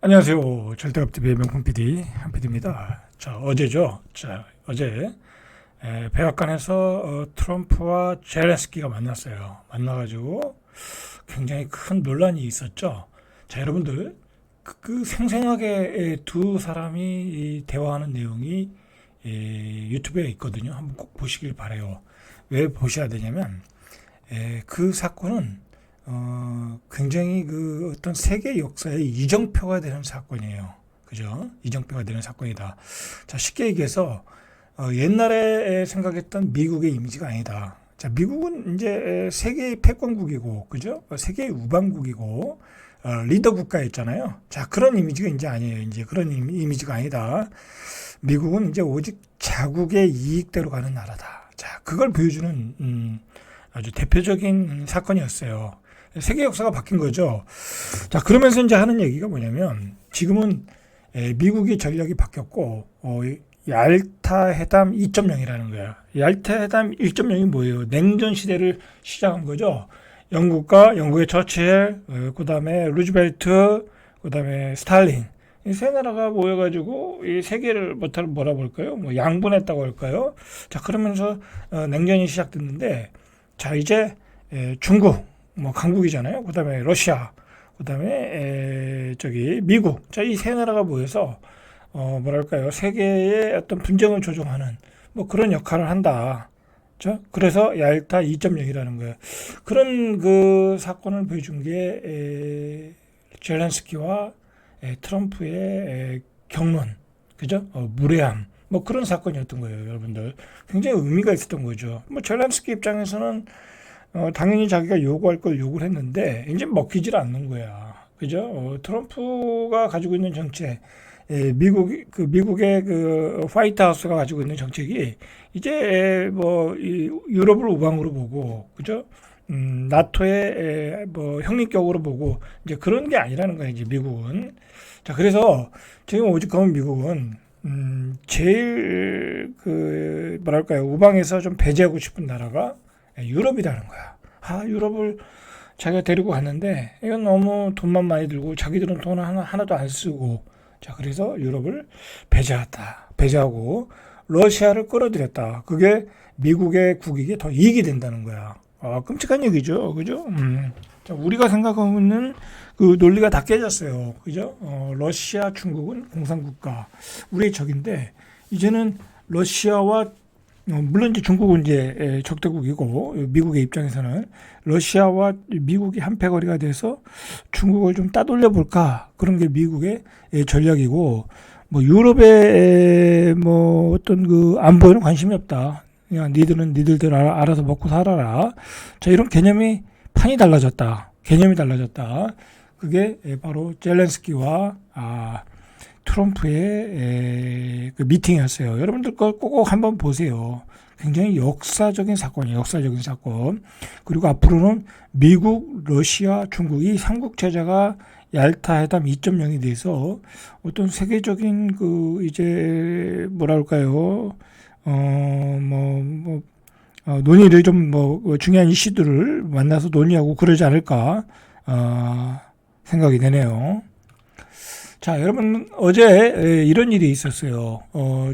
안녕하세요. 절대업TV의 명품 PD 한 PD입니다. 자, 어제죠. 어제 백악관에서 트럼프와 젤렌스키가 만났어요. 만나가지고 굉장히 큰 논란이 있었죠. 자, 여러분들 그 생생하게 두 사람이 이 대화하는 내용이 유튜브에 있거든요. 한번 꼭 보시길 바래요. 왜 보셔야 되냐면 그 사건은 굉장히 그 어떤 세계 역사의 이정표가 되는 사건이에요. 그죠? 이정표가 되는 사건이다. 자, 쉽게 얘기해서, 옛날에 생각했던 미국의 이미지가 아니다. 자, 미국은 이제 세계의 패권국이고, 그죠? 세계의 우방국이고, 리더 국가였잖아요. 자, 그런 이미지가 이제 아니에요. 이제 그런 이미지가 아니다. 미국은 이제 오직 자국의 이익대로 가는 나라다. 자, 그걸 보여주는, 아주 대표적인 사건이었어요. 세계 역사가 바뀐 거죠. 자, 그러면서 이제 하는 얘기가 뭐냐면, 지금은 미국의 전략이 바뀌었고, 얄타 회담 2.0이라는 거야. 얄타 회담 1.0이 뭐예요? 냉전 시대를 시작한 거죠. 영국의 처칠, 그 다음에 루즈벨트, 그 다음에 스탈린. 이 세 나라가 모여가지고 이 세계를 뭐라 볼까요? 뭐 양분했다고 할까요? 자, 그러면서 냉전이 시작됐는데, 자, 이제 중국, 뭐 강국이잖아요. 그다음에 러시아, 그다음에 저기 미국. 자, 이 세 나라가 모여서 뭐랄까요? 세계의 어떤 분쟁을 조정하는 뭐 그런 역할을 한다. 자, 그래서 얄타 2.0이라는 거예요. 그런 그 사건을 보여준 게 젤렌스키와 트럼프의 경론, 그죠? 무례함. 뭐 그런 사건이었던 거예요, 여러분들. 굉장히 의미가 있었던 거죠. 뭐 젤렌스키 입장에서는 당연히 자기가 요구할 걸 요구를 했는데 이제 먹히질 않는 거야. 그죠? 트럼프가 가지고 있는 정책, 미국의 그 화이트 하우스가 가지고 있는 정책이 이제 이 유럽을 우방으로 보고, 그죠? 나토의 뭐 형립격으로 보고 이제 그런 게 아니라는 거예요. 이제 미국은. 자, 그래서 지금 오죽하면 미국은 제일 그 뭐랄까요, 우방에서 좀 배제하고 싶은 나라가 유럽이라는 거야. 유럽을 자기가 데리고 갔는데 이건 너무 돈만 많이 들고 자기들은 돈 하나도 안 쓰고, 자, 그래서 유럽을 배제하고 러시아를 끌어들였다. 그게 미국의 국익에 더 이익이 된다는 거야. 끔찍한 얘기죠. 그죠? 자, 우리가 생각하고 있는 그 논리가 다 깨졌어요. 그죠? 러시아, 중국은 공산국가, 우리의 적인데, 이제는 러시아와 물론 이제 중국은 이제 적대국이고, 미국의 입장에서는 러시아와 미국이 한패거리가 돼서 중국을 좀 따돌려 볼까, 그런 게 미국의 전략이고, 뭐 유럽의 뭐 어떤 그 안보에는 관심이 없다. 그냥 니들은 니들대로 알아서 먹고 살아라. 자, 이런 판이 달라졌다. 개념이 달라졌다. 그게 바로 젤렌스키와 트럼프의 그 미팅이었어요. 여러분들 거 꼭 한번 보세요. 굉장히 역사적인 사건이에요. 역사적인 사건. 그리고 앞으로는 미국, 러시아, 중국 이 삼국 체제가 얄타 회담 2.0에 대해서 어떤 세계적인 그 이제 뭐랄까요? 논의를 좀 중요한 이슈들을 만나서 논의하고 그러지 않을까 생각이 되네요. 자, 여러분, 어제 이런 일이 있었어요.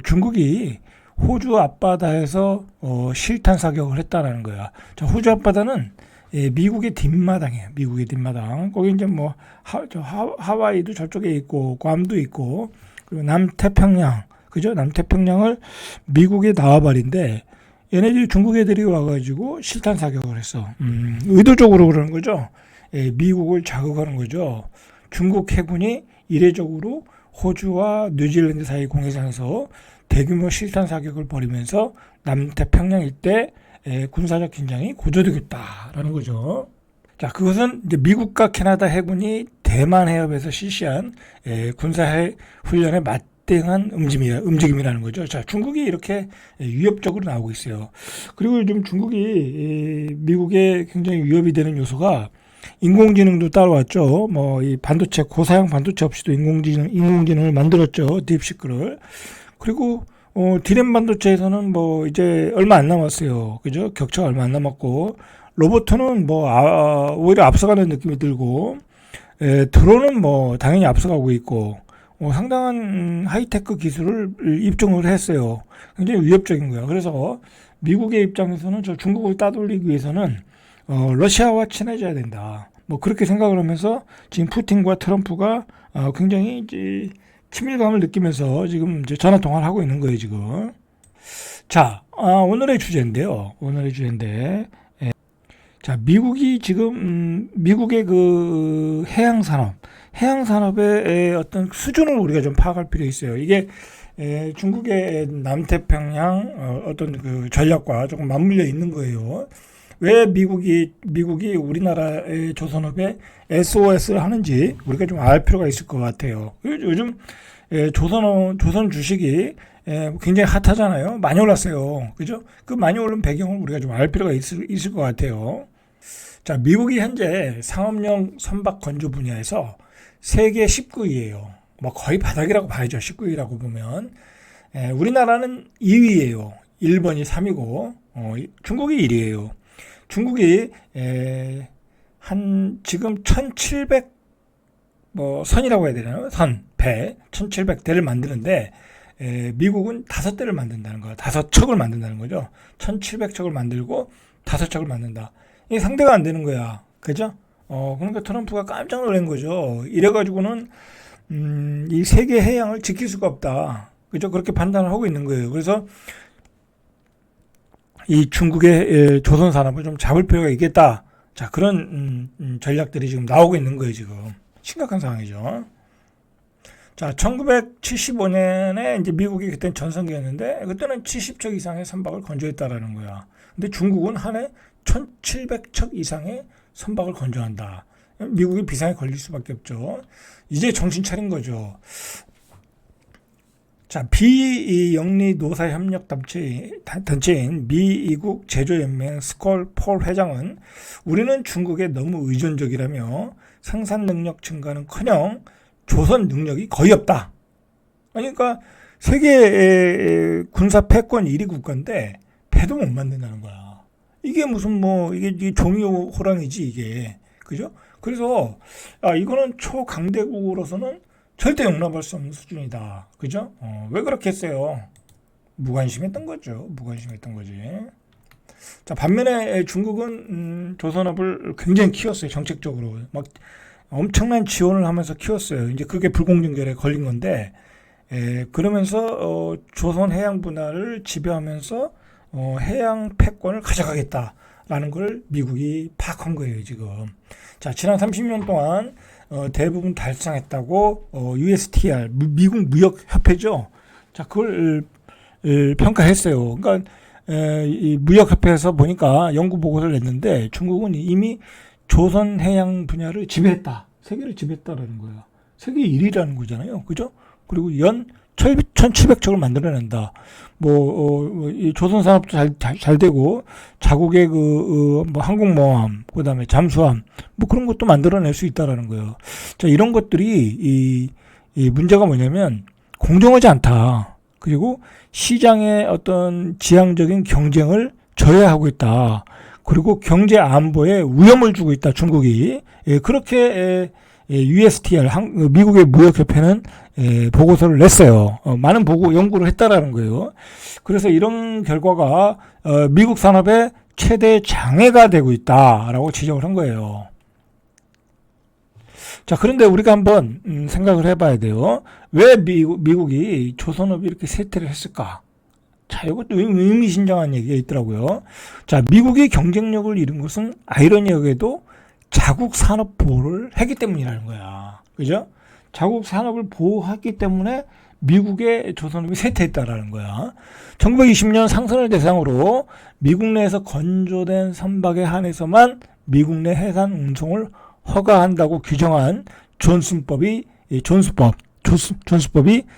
중국이 호주 앞바다에서 실탄 사격을 했다라는 거야. 자, 호주 앞바다는 미국의 뒷마당이에요. 미국의 뒷마당. 거기 이제 뭐 하와이도 저쪽에 있고, 괌도 있고, 그리고 남태평양, 그죠? 남태평양을 미국의 나와버린데 얘네들이 중국 애들이 와가지고 실탄 사격을 했어. 의도적으로 그러는 거죠. 미국을 자극하는 거죠. 중국 해군이 이례적으로 호주와 뉴질랜드 사이 공해상에서 대규모 실탄 사격을 벌이면서 남태평양 일대 군사적 긴장이 고조되겠다라는 거죠. 자, 그것은 이제 미국과 캐나다 해군이 대만 해협에서 실시한 군사 훈련에 맞대응한 움직임이라는 거죠. 자, 중국이 이렇게 위협적으로 나오고 있어요. 그리고 요즘 중국이 미국에 굉장히 위협이 되는 요소가 인공지능도 따라왔죠. 이 반도체, 고사양 반도체 없이도 인공지능을 만들었죠. 딥시크를. 그리고, 디램 반도체에서는 이제 얼마 안 남았어요. 그죠? 격차가 얼마 안 남았고, 로봇은 오히려 앞서가는 느낌이 들고, 드론은 뭐 당연히 앞서가고 있고 상당한 하이테크 기술을 입증을 했어요. 굉장히 위협적인 거예요. 그래서 미국의 입장에서는 저 중국을 따돌리기 위해서는 러시아와 친해져야 된다. 뭐 그렇게 생각을 하면서 지금 푸틴과 트럼프가 굉장히 이제 친밀감을 느끼면서 지금 이제 전화 통화를 하고 있는 거예요, 지금. 자, 오늘의 주제인데요. 오늘의 주제인데, 자, 미국이 지금 미국의 그 해양 산업의 어떤 수준을 우리가 좀 파악할 필요 있어요. 이게 중국의 남태평양 어떤 그 전략과 조금 맞물려 있는 거예요. 왜 미국이 우리나라의 조선업에 SOS를 하는지 우리가 좀 알 필요가 있을 것 같아요. 요즘 조선 주식이 굉장히 핫하잖아요. 많이 올랐어요. 그죠? 그 많이 오른 배경을 우리가 좀 알 필요가 있을 것 같아요. 자, 미국이 현재 상업용 선박 건조 분야에서 세계 19위예요. 뭐 거의 바닥이라고 봐야죠. 19위라고 보면. 우리나라는 2위예요. 일본이 3위고 중국이 1위예요. 중국이 한 지금 1700 선이라고 해야 되나요? 배 1700대를 만드는데 미국은 5대를 만든다는 거야. 5척을 만든다는 거죠. 1700척을 만들고 5척을 만든다. 이게 상대가 안 되는 거야. 그죠? 그러니까 트럼프가 깜짝 놀란 거죠. 이래가지고는 이 세계 해양을 지킬 수가 없다. 그죠? 그렇게 판단을 하고 있는 거예요. 그래서 이 중국의 조선 산업을 좀 잡을 필요가 있겠다. 자, 그런 전략들이 지금 나오고 있는 거예요, 지금. 심각한 상황이죠. 자, 1975년에 이제 미국이 그때는 전성기였는데 그때는 70척 이상의 선박을 건조했다라는 거야. 근데 중국은 한 해 1700척 이상의 선박을 건조한다. 미국이 비상에 걸릴 수밖에 없죠. 이제 정신 차린 거죠. 자, 비영리 노사협력 단체인 미국 제조연맹 스콜 폴 회장은 우리는 중국에 너무 의존적이라며 생산 능력 증가는커녕 조선 능력이 거의 없다. 그러니까 세계 군사 패권 1위 국가인데 배도 못 만든다는 거야. 이게 무슨 이게 종이 호랑이지 이게. 그죠? 그래서 이거는 초강대국으로서는 절대 용납할 수 없는 수준이다. 그죠? 왜 그렇게 했어요? 무관심했던 거죠. 무관심했던 거지. 자, 반면에 중국은 조선업을 굉장히 키웠어요. 정책적으로. 막 엄청난 지원을 하면서 키웠어요. 이제 그게 불공정결에 걸린 건데, 그러면서 조선 해양 분야를 지배하면서 해양 패권을 가져가겠다라는 걸 미국이 파악한 거예요, 지금. 자, 지난 30년 동안 대부분 달성했다고 USTR 미국 무역협회죠. 자, 그걸 평가했어요. 그러니까 이 무역협회에서 보니까 연구 보고서를 냈는데 중국은 이미 조선 해양 분야를 지배했다. 세계를 지배했다라는 거예요. 세계 1위라는 거잖아요. 그죠? 그리고 연 1700척을 만들어낸다. 이 조선 산업도 잘 되고, 자국의 항공모함, 그 다음에 잠수함, 그런 것도 만들어낼 수 있다라는 거예요. 자, 이런 것들이, 이 문제가 뭐냐면, 공정하지 않다. 그리고 시장의 어떤 지향적인 경쟁을 저해하고 있다. 그리고 경제 안보에 위험을 주고 있다, 중국이. 그렇게, USTR, 미국의 무역협회는 보고서를 냈어요. 많은 연구를 했다라는 거예요. 그래서 이런 결과가 미국 산업의 최대 장애가 되고 있다라고 지적을 한 거예요. 자, 그런데 우리가 한번 생각을 해봐야 돼요. 왜 미국이 조선업이 이렇게 쇠퇴를 했을까? 자, 이것도 의미심장한 얘기가 있더라고요. 자, 미국이 경쟁력을 잃은 것은 아이러니하게도 자국 산업 보호를 했기 때문이라는 거야. 그죠? 자국 산업을 보호했기 때문에 미국의 조선업이 쇠퇴했다라는 거야. 1920년 상선을 대상으로 미국 내에서 건조된 선박에 한해서만 미국 내 해상 운송을 허가한다고 규정한 존슨법이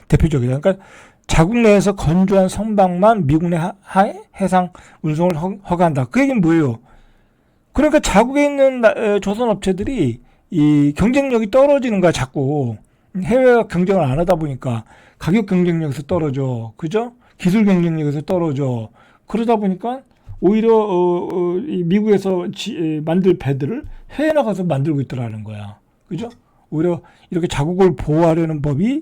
대표적이다. 그러니까 자국 내에서 건조한 선박만 미국 내 해상 운송을 허가한다. 그 얘기는 뭐예요? 그러니까 자국에 있는 조선 업체들이 이 경쟁력이 떨어지는 거야, 자꾸. 해외와 경쟁을 안 하다 보니까 가격 경쟁력에서 떨어져. 그죠? 기술 경쟁력에서 떨어져. 그러다 보니까 오히려 미국에서 만들 배들을 해외 나가서 만들고 있더라는 거야. 그죠? 오히려 이렇게 자국을 보호하려는 법이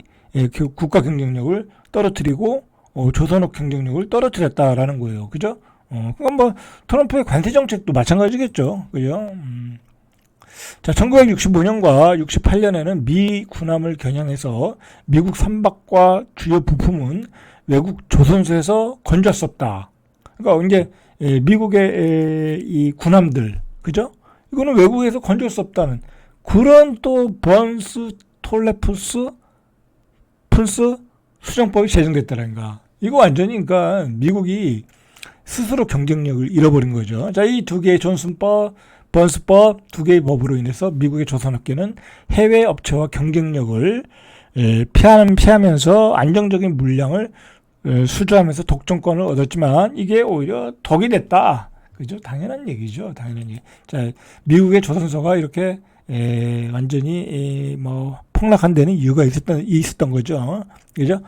그 국가 경쟁력을 떨어뜨리고 조선업 경쟁력을 떨어뜨렸다라는 거예요. 그죠? 그건 뭐 트럼프의 관세 정책도 마찬가지겠죠. 그죠? 자, 1965년과 68년에는 미 군함을 겨냥해서 미국 선박과 주요 부품은 외국 조선소에서 건질 수 없다. 그러니까 이제 미국의 이 군함들, 그죠? 이거는 외국에서 건질 수 없다는 그런 또 번스 톨레푸스 푼스 수정법이 제정됐다는가. 이거 완전히 그러니까 미국이 스스로 경쟁력을 잃어버린 거죠. 자, 이 두 개의 존슨법, 번스법 두 개의 법으로 인해서 미국의 조선업계는 해외 업체와 경쟁력을 피하면서 안정적인 물량을 수주하면서 독점권을 얻었지만 이게 오히려 덕이 됐다. 그죠? 당연한 얘기죠. 당연한 얘기. 자, 미국의 조선소가 이렇게 완전히 뭐 폭락한 데는 이유가 있었던 거죠. 그죠?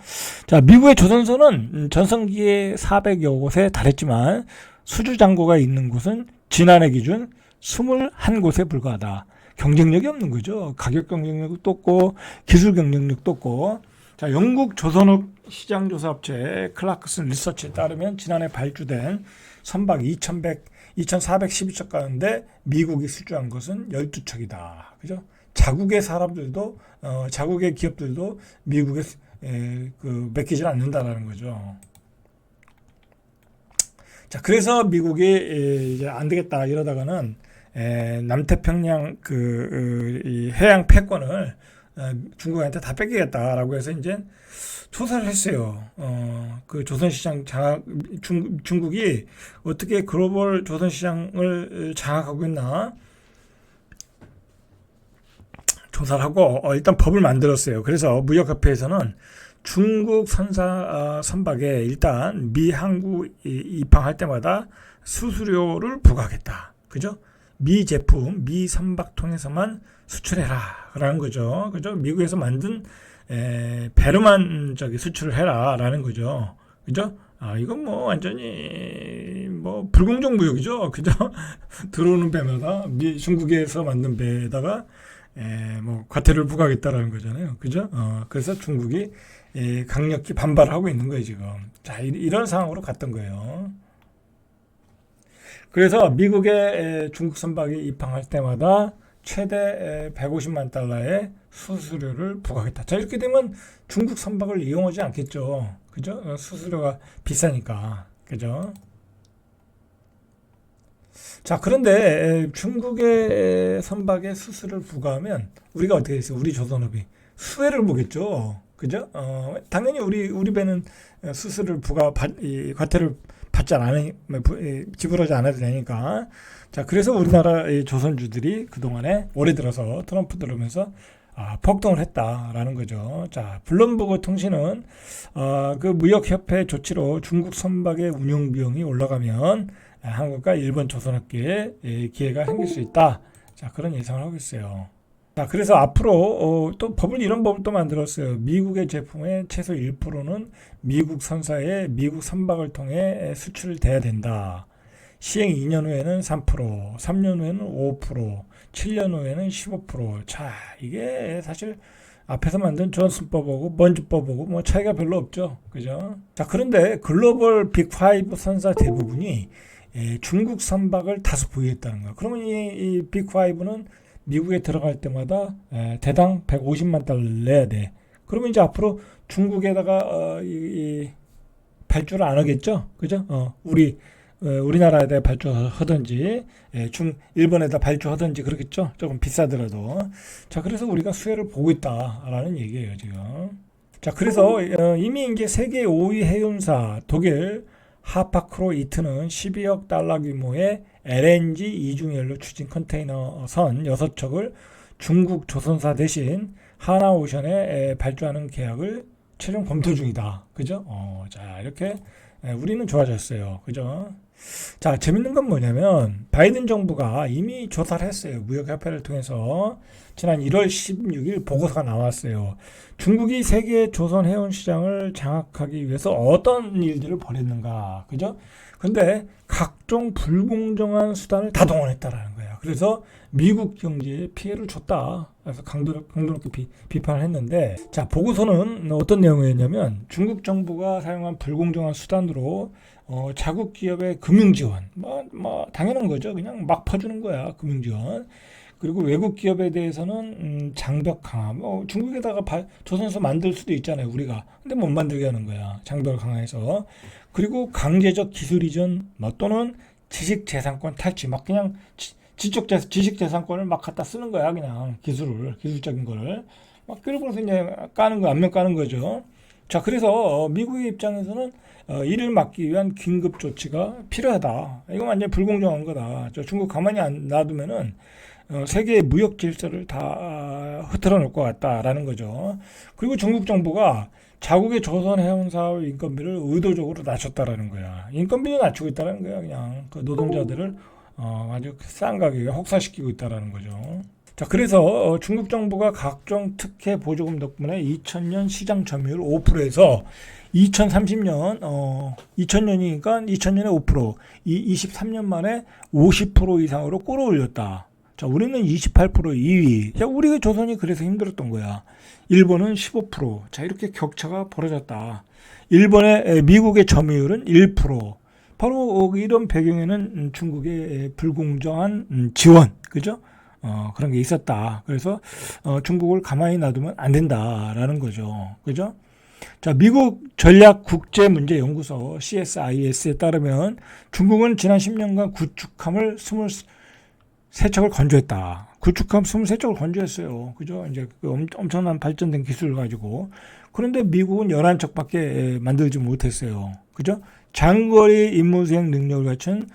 자, 미국의 조선소는 전성기에 400여 곳에 달했지만 수주 잔고가 있는 곳은 지난해 기준 21곳에 불과하다. 경쟁력이 없는 거죠. 가격 경쟁력도 없고 기술 경쟁력도 없고. 자, 영국 조선업 시장조사업체 클라크슨 리서치에 따르면 지난해 발주된 선박 2,412척 가운데 미국이 수주한 것은 12척이다. 그죠? 자국의 사람들도 자국의 기업들도 미국에 맡기질 않는다라는 거죠. 자, 그래서 미국이 이제 안 되겠다 이러다가는 남태평양 이 해양 패권을 중국한테 다 뺏기겠다라고 해서 이제 조사를 했어요. 그 조선시장 중국이 어떻게 글로벌 조선시장을 장악하고 있나 조사를 하고 일단 법을 만들었어요. 그래서 무역협회에서는 중국 선박에 일단 미 항구 입항할 때마다 수수료를 부과하겠다. 그죠? 미 제품, 미 선박 통해서만 수출해라. 라는 거죠. 그죠? 미국에서 만든 배로만 수출을 해라. 라는 거죠. 그죠? 이건 뭐 완전히 뭐 불공정 무역이죠. 그죠? 들어오는 배마다 중국에서 만든 배에다가 뭐 과태료를 부과하겠다라는 거잖아요. 그죠? 그래서 중국이 강력히 반발하고 있는 거예요, 지금. 자, 이런 상황으로 갔던 거예요. 그래서 미국의 중국 선박이 입항할 때마다 최대 150만 달러의 수수료를 부과하겠다. 자, 이렇게 되면 중국 선박을 이용하지 않겠죠. 그죠? 수수료가 비싸니까. 그죠? 자, 그런데 중국의 선박에 수수료를 부과하면 우리가 어떻게 했어요? 우리 조선업이 수혜를 보겠죠. 그죠? 당연히 우리 배는 수수료를 과태료를 받지 않으니 지불하지 않아도 되니까. 자, 그래서 우리나라 조선주들이 그동안에 올해 들어서 트럼프 들어오면서 폭등을 했다라는 거죠. 자, 블룸버그 통신은 그 무역협회 조치로 중국 선박의 운영 비용이 올라가면 한국과 일본 조선업계에 기회가 생길 수 있다. 자, 그런 예상을 하고 있어요. 자, 그래서 앞으로 또 이런 법을 또 만들었어요. 미국의 제품의 최소 1%는 미국 선사에 미국 선박을 통해 수출돼야 된다. 시행 2년 후에는 3%, 3년 후에는 5%, 7년 후에는 15%. 자, 이게 사실 앞에서 만든 존슨법하고 먼지법하고 뭐 차이가 별로 없죠. 그죠? 자, 그런데 글로벌 빅5 선사 대부분이 중국 선박을 다수 보유했다는 거예요. 그러면 이 빅5는 미국에 들어갈 때마다 대당 150만 달러를 내야 돼. 그러면 이제 앞으로 중국에다가 발주를 안 하겠죠? 그죠? 우리나라에다 발주하든지 일본에다 발주하든지 그렇겠죠? 조금 비싸더라도. 자, 그래서 우리가 수혜를 보고 있다라는 얘기예요, 지금. 자, 그래서 이미 이제 세계 5위 해운사 독일 하파크로이트는 12억 달러 규모의 LNG 이중연료 추진 컨테이너 선 6척을 중국 조선사 대신 하나오션에 발주하는 계약을 최종 검토 중이다. 그죠? 자, 이렇게 우리는 좋아졌어요. 그죠? 자, 재밌는 건 뭐냐면 바이든 정부가 이미 조사를 했어요. 무역협회를 통해서 지난 1월 16일 보고서가 나왔어요. 중국이 세계 조선 해운 시장을 장악하기 위해서 어떤 일들을 벌였는가, 그죠? 근데 각종 불공정한 수단을 다 동원했다라는 거야. 그래서 미국 경제에 피해를 줬다. 그래서 강도 높게 비판을 했는데, 자, 보고서는 어떤 내용이었냐면 중국 정부가 사용한 불공정한 수단으로 자국 기업의 금융 지원, 당연한 거죠. 그냥 막 퍼주는 거야, 금융 지원. 그리고 외국 기업에 대해서는 장벽 강화. 중국에다가 조선소 만들 수도 있잖아요, 우리가. 근데 못 만들게 하는 거야, 장벽을 강화해서. 그리고 강제적 기술 이전, 또는 지식재산권 탈취, 막 그냥 지식재산권을 막 갖다 쓰는 거야, 그냥 기술적인 거를. 막 그러고서 이제 까는 거, 안면 까는 거죠. 자, 그래서 미국의 입장에서는 이를 막기 위한 긴급 조치가 필요하다. 이거 완전 불공정한 거다. 중국 가만히 안 놔두면은 세계의 무역 질서를 다 흐트러 놓을 것 같다라는 거죠. 그리고 중국 정부가 자국의 조선 해운 사업 인건비를 의도적으로 낮췄다라는 거야. 인건비를 낮추고 있다는 거야. 그냥 그 노동자들을 아주 싼 가격에 혹사시키고 있다라는 거죠. 자, 그래서 중국 정부가 각종 특혜 보조금 덕분에 2000년 시장 점유율 5%에서 2030년 2000년이니까 2000년에 5%, 23년 만에 50% 이상으로 끌어올렸다. 자, 우리는 28% 2위. 자, 우리 조선이 그래서 힘들었던 거야. 일본은 15%. 자, 이렇게 격차가 벌어졌다. 미국의 점유율은 1%. 바로 이런 배경에는 중국의 불공정한 지원, 그죠? 그런 게 있었다. 그래서 중국을 가만히 놔두면 안 된다라는 거죠. 그죠? 자, 미국 전략국제문제연구소 CSIS에 따르면 중국은 지난 10년간 구축함을 23척을 건조했다. 구축함 23척을 건조했어요. 그죠? 이제 엄청난 발전된 기술을 가지고. 그런데 미국은 11척밖에 만들지 못했어요. 그죠? 장거리 임무 수행 능력을 갖춘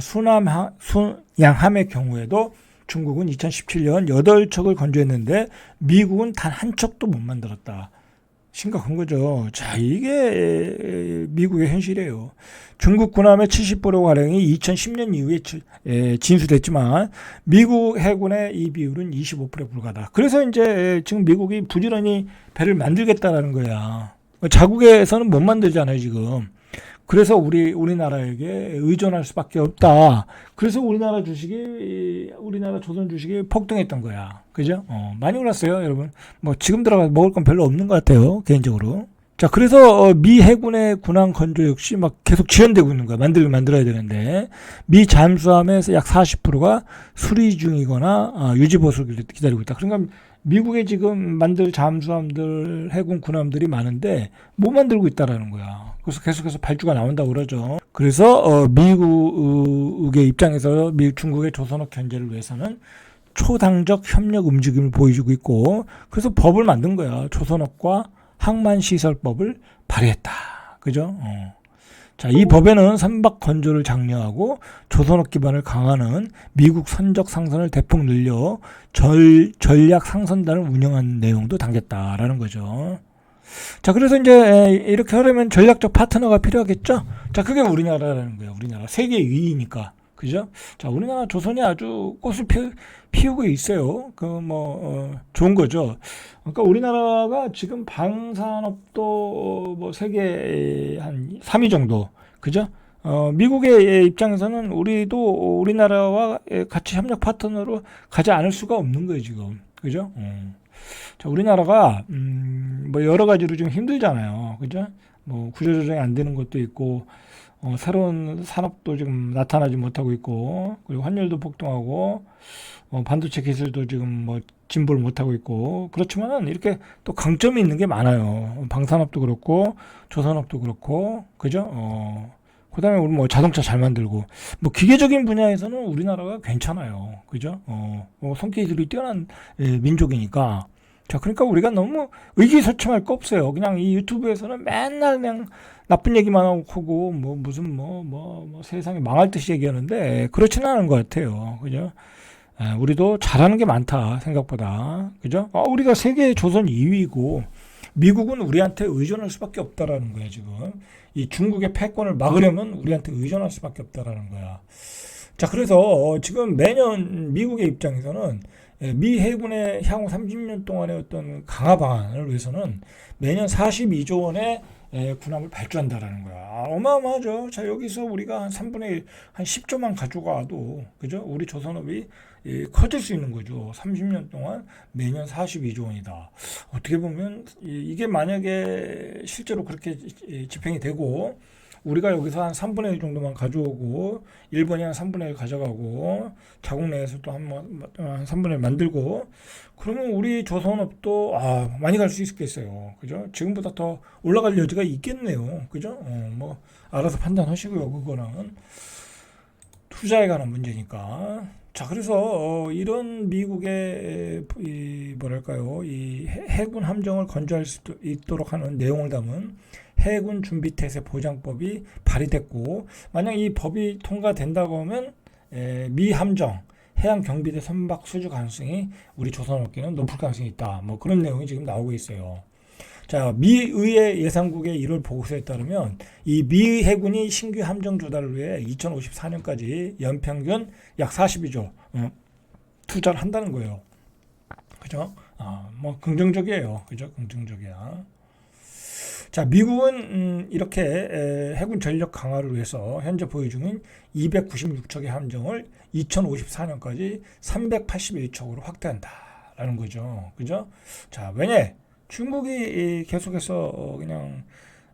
순양함의 경우에도 중국은 2017년 8척을 건조했는데 미국은 단 한 척도 못 만들었다. 심각한 거죠. 자, 이게 미국의 현실이에요. 중국 군함의 70%가량이 2010년 이후에 진수됐지만 미국 해군의 이 비율은 25%에 불과하다. 그래서 이제 지금 미국이 부지런히 배를 만들겠다라는 거야. 자국에서는 못 만들잖아요, 지금. 그래서 우리나라에게 의존할 수밖에 없다. 그래서 우리나라 조선 주식이 폭등했던 거야. 그죠? 많이 올랐어요, 여러분. 지금 들어가 먹을 건 별로 없는 것 같아요, 개인적으로. 자, 그래서 미 해군의 군함 건조 역시 막 계속 지연되고 있는 거야. 만들어야 되는데 미 잠수함의 약 40%가 수리 중이거나 유지 보수를 기다리고 있다. 그러니까 미국에 지금 만들 잠수함들, 해군 군함들이 많은데 못 만들고 있다라는 거야. 그래서 계속해서 발주가 나온다고 그러죠. 그래서 미국의 입장에서 중국의 조선업 견제를 위해서는 초당적 협력 움직임을 보여주고 있고, 그래서 법을 만든 거야. 조선업과 항만시설법을 발의했다. 그죠? 자, 이 법에는 선박 건조를 장려하고 조선업 기반을 강화하는 미국 선적 상선을 대폭 늘려 전략 상선단을 운영하는 내용도 담겼다라는 거죠. 자, 그래서 이제 이렇게 하려면 전략적 파트너가 필요하겠죠? 자, 그게 우리나라라는 거예요. 우리나라 세계 2위니까. 그죠? 자, 우리나라 조선이 아주 꽃을 피우고 있어요. 좋은 거죠. 그러니까 우리나라가 지금 방산업도 세계 한 3위 정도. 그죠? 미국의 입장에서는 우리나라와 같이 협력 파트너로 가지 않을 수가 없는 거예요, 지금. 그죠? 자, 우리나라가, 여러 가지로 좀 힘들잖아요. 그죠? 구조조정이 안 되는 것도 있고, 새로운 산업도 지금 나타나지 못하고 있고, 그리고 환율도 폭등하고, 반도체 기술도 지금 진보를 못하고 있고, 그렇지만은 이렇게 또 강점이 있는 게 많아요. 방산업도 그렇고, 조선업도 그렇고, 그죠? 그 다음에 우리 자동차 잘 만들고, 기계적인 분야에서는 우리나라가 괜찮아요. 그죠? 손기술이 뛰어난 민족이니까. 자, 그러니까 우리가 너무 의기소침할 거 없어요. 그냥 이 유튜브에서는 맨날 그냥 나쁜 얘기만 하고 무슨 세상이 망할 듯이 얘기하는데 그렇지는 않은 것 같아요. 그죠? 우리도 잘하는 게 많다 생각보다. 그죠? 우리가 세계 조선 2위고 미국은 우리한테 의존할 수밖에 없다라는 거야, 지금. 이 중국의 패권을 막으려면 우리한테 의존할 수밖에 없다라는 거야. 자, 그래서 지금 매년 미국의 입장에서는 미 해군의 향후 30년 동안의 어떤 강화 방안을 위해서는 매년 42조 원의 군함을 발주한다라는 거야. 어마어마하죠. 자, 여기서 우리가 한 3분의 1, 한 10조만 가져가도, 그죠? 우리 조선업이 커질 수 있는 거죠. 30년 동안 매년 42조 원이다. 어떻게 보면 이게 만약에 실제로 그렇게 집행이 되고 우리가 여기서 한 3분의 1 정도만 가져오고 일본이 한 3분의 1 가져가고 자국 내에서 또 한 3분의 1 만들고 그러면 우리 조선업도 많이 갈 수 있겠어요. 그죠? 지금보다 더 올라갈 여지가 있겠네요. 그죠? 뭐 알아서 판단하시고요. 그거는 투자에 관한 문제니까. 자, 그래서 이런 미국의 뭐랄까요, 이 해군 함정을 건조할 수 있도록 하는 내용을 담은 해군 준비태세 보장법이 발의됐고, 만약 이 법이 통과된다고 하면 미 함정 해양 경비대 선박 수주 가능성이 우리 조선업계는 높을 가능성이 있다. 뭐 그런 내용이 지금 나오고 있어요. 자, 미 의회 예산국의 1월 보고서에 따르면 이 미 해군이 신규 함정 조달을 위해 2054년까지 연평균 약 42조 투자를 한다는 거예요. 그죠? 뭐 긍정적이에요. 그죠? 긍정적이야. 자, 미국은 이렇게 해군 전력 강화를 위해서 현재 보유 중인 296척의 함정을 2054년까지 381척으로 확대한다라는 거죠. 그죠? 자, 왜냐? 중국이 계속해서 그냥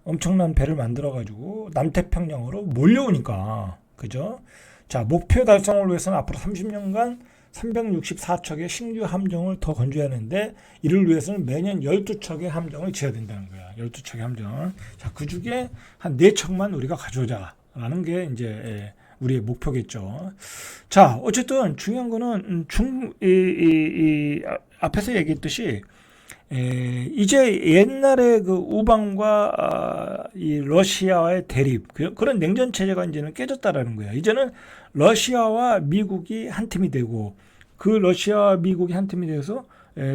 엄청난 배를 만들어가지고 남태평양으로 몰려오니까. 그죠? 자, 목표 달성을 위해서는 앞으로 30년간 364척의 신규 함정을 더 건조해야 하는데 이를 위해서는 매년 12척의 함정을 지어야 된다는 거야. 12척의 함정. 자, 그 중에 한 4척만 우리가 가져오자라는 게 이제 우리의 목표겠죠. 자, 어쨌든 중요한 거는 앞에서 얘기했듯이 이제 옛날에 그 우방과 이 러시아와의 대립 그런 냉전 체제가 이제는 깨졌다라는 거야. 이제는 러시아와 미국이 한 팀이 되고 그 러시아와 미국이 한 팀이 돼서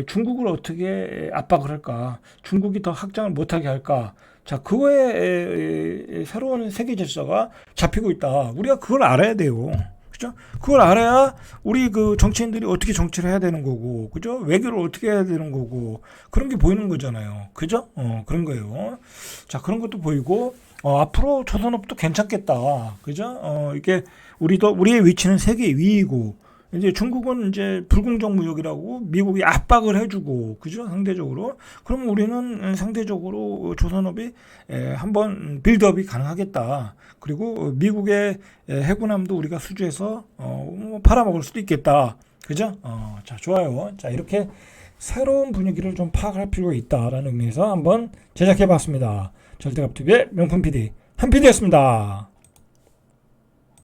중국을 어떻게 압박을 할까? 중국이 더 확장을 못하게 할까? 자, 그거에 새로운 세계 질서가 잡히고 있다. 우리가 그걸 알아야 돼요. 그죠? 그걸 알아야 우리 그 정치인들이 어떻게 정치를 해야 되는 거고, 그죠? 외교를 어떻게 해야 되는 거고, 그런 게 보이는 거잖아요. 그죠? 그런 거예요. 자, 그런 것도 보이고, 앞으로 조선업도 괜찮겠다. 그죠? 이게 우리의 위치는 세계 위이고, 이제 중국은 이제 불공정 무역이라고 미국이 압박을 해주고, 그죠? 상대적으로. 그럼 우리는 상대적으로 조선업이 한번 빌드업이 가능하겠다. 그리고 미국의 해군함도 우리가 수주해서 팔아먹을 수도 있겠다. 그죠? 자, 좋아요. 자, 이렇게 새로운 분위기를 좀 파악할 필요가 있다라는 의미에서 한번 제작해봤습니다. 절대갑TV의 명품 PD 한 PD였습니다.